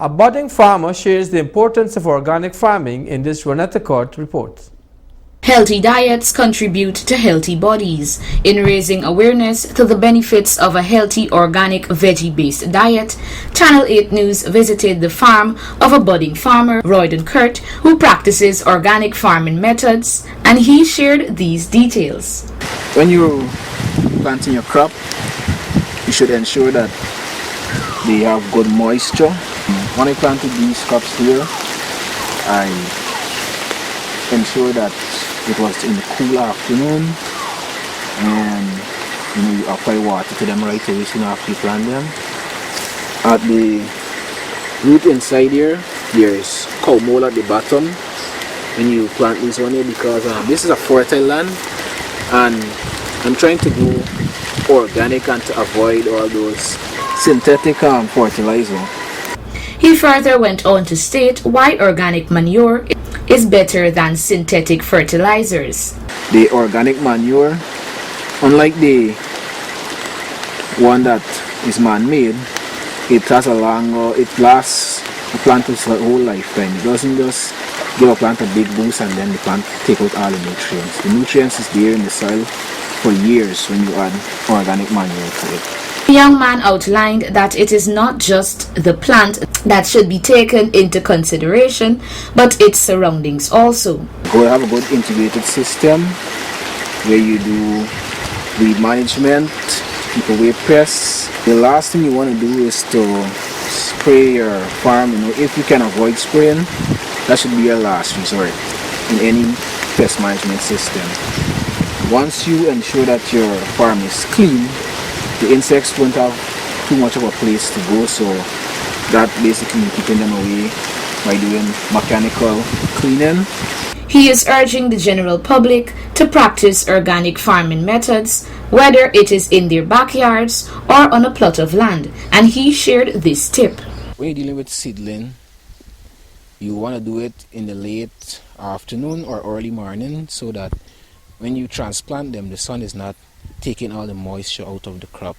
A budding farmer shares the importance of organic farming in this Renetacort report. Healthy diets contribute to healthy bodies. In raising awareness to the benefits of a healthy organic veggie-based diet, Channel 8 News visited the farm of a budding farmer, Royden Kurt, who practices organic farming methods, and he shared these details. When you're planting your crop, you should ensure that they have good moisture. When I planted these crops here, I ensured that it was in the cool afternoon, and you apply water to them right away soon after you plant them. At the root inside here, there's cow mold at the bottom when you plant this one here, because this is a fertile land, and I'm trying to go organic and to avoid all those synthetic fertilizer. He further went on to state why organic manure is better than synthetic fertilizers. The organic manure, unlike the one that is man-made, it has it lasts a plant's whole lifetime. It doesn't just give a plant a big boost and then the plant take out all the nutrients. The nutrients is there in the soil for years when you add organic manure to it. The young man outlined that it is not just the plant that should be taken into consideration, but its surroundings also. Go have a good integrated system where you do weed management, keep away pests. The last thing you want to do is to spray your farm. If you can avoid spraying, that should be your last resort in any pest management system. Once you ensure that your farm is clean, the insects won't have too much of a place to go, so that basically keeping them away by doing mechanical cleaning. He is urging the general public to practice organic farming methods, whether it is in their backyards or on a plot of land, and he shared this tip. When you're dealing with seedling, you want to do it in the late afternoon or early morning, so that when you transplant them, the sun is not taking all the moisture out of the crop.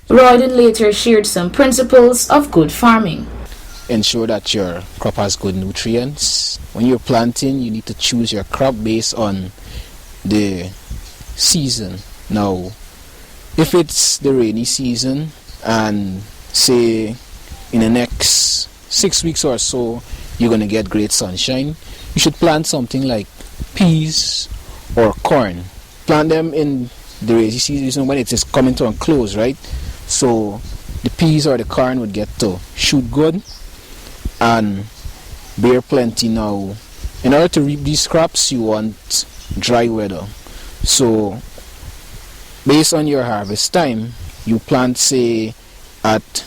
Royden later shared some principles of good farming. Ensure that your crop has good nutrients. When you're planting, you need to choose your crop based on the season. Now, if it's the rainy season and say in the next 6 weeks or so you're going to get great sunshine, you should plant something like peas or corn. Plant them in the rainy season when it is coming to a close, right? So the peas or the corn would get to shoot good and bear plenty. Now, in order to reap these crops, you want dry weather. So based on your harvest time, you plant say at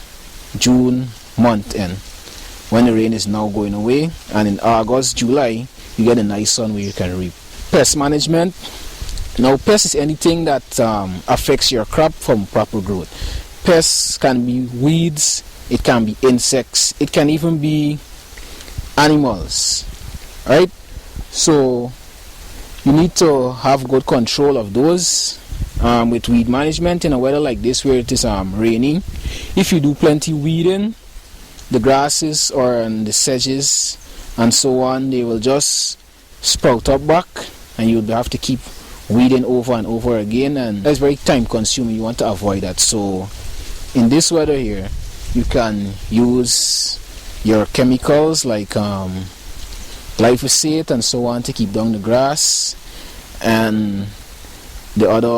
June month end when the rain is now going away, and in August, July you get a nice sun where you can reap. Pest management. Now, pest is anything that affects your crop from proper growth. Pests can be weeds, it can be insects, it can even be animals, right? So you need to have good control of those with weed management in a weather like this where it is raining. If you do plenty weeding, the grasses or the sedges and so on, they will just sprout up back, and you'll have to keep weeding over and over again, and that's very time consuming. You want to avoid that. So in this weather here, you can use your chemicals like glyphosate and so on to keep down the grass, and the other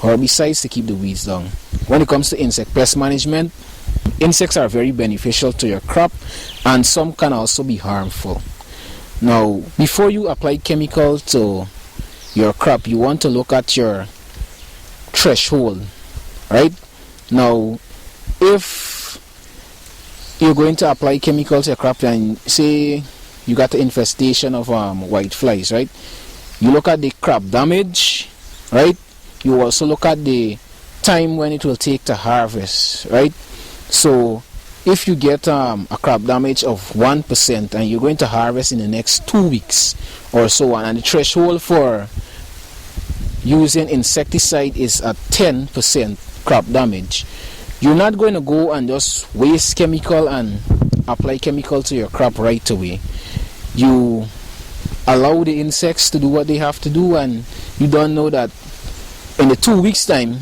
herbicides to keep the weeds down. When it comes to insect pest management, insects are very beneficial to your crop, and some can also be harmful. Now, before you apply chemical to your crop, you want to look at your threshold, right? Now, if you're going to apply chemicals to your crop and say you got an infestation of white flies, right? You look at the crop damage, right? You also look at the time when it will take to harvest, right? So if you get a crop damage of 1% and you're going to harvest in the next 2 weeks or so on, and the threshold for using insecticide is at 10% crop damage, you're not going to go and just waste chemical and apply chemical to your crop right away. You allow the insects to do what they have to do, and you don't know that in the 2 weeks time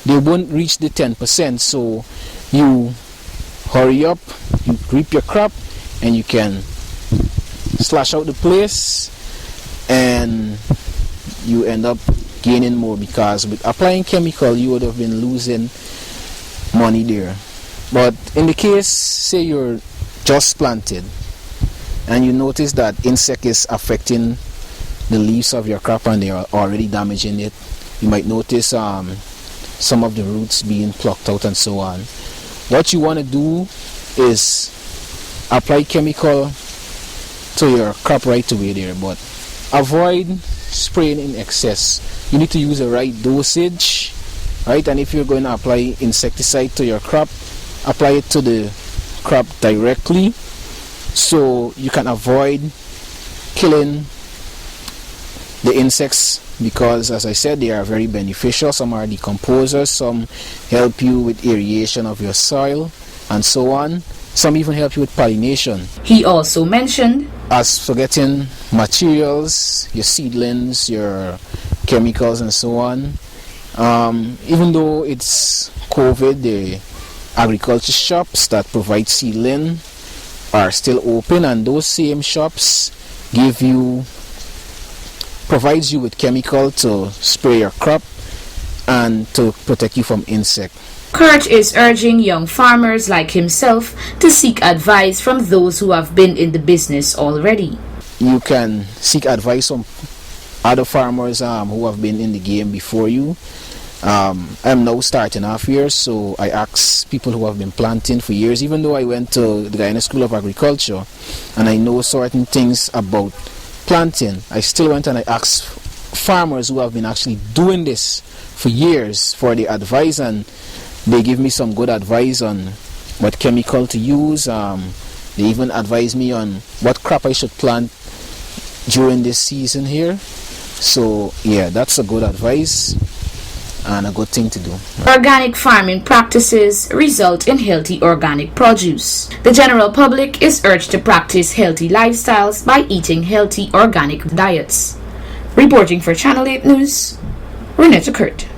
they won't reach the 10%. So you hurry up, you reap your crop, and you can slash out the place, and you end up gaining more, because with applying chemical you would have been losing money there. But in the case, say you're just planted and you notice that insect is affecting the leaves of your crop and they are already damaging it, you might notice some of the roots being plucked out and so on. What you want to do is apply chemical to your crop right away there, but avoid spraying in excess. You need to use the right dosage, right? And if you're going to apply insecticide to your crop, apply it to the crop directly so you can avoid killing the insects, because as I said, they are very beneficial. Some are decomposers, some help you with aeration of your soil and so on. Some even help you with pollination. He also mentioned, as for getting materials, your seedlings, your chemicals and so on, even though it's COVID, the agriculture shops that provide seedling are still open, and those same shops provides you with chemical to spray your crop and to protect you from insects. Kurt is urging young farmers like himself to seek advice from those who have been in the business already. You can seek advice from other farmers who have been in the game before you. I'm now starting off here, so I ask people who have been planting for years. Even though I went to the Guyana School of Agriculture and I know certain things about planting, I still went and I asked farmers who have been actually doing this for years for the advice, and they give me some good advice on what chemical to use. They even advise me on what crop I should plant during this season here. So yeah, that's a good advice and a good thing to do. Organic farming practices result in healthy organic produce. The general public is urged to practice healthy lifestyles by eating healthy organic diets. Reporting for Channel 8 News, Renetta Kurt.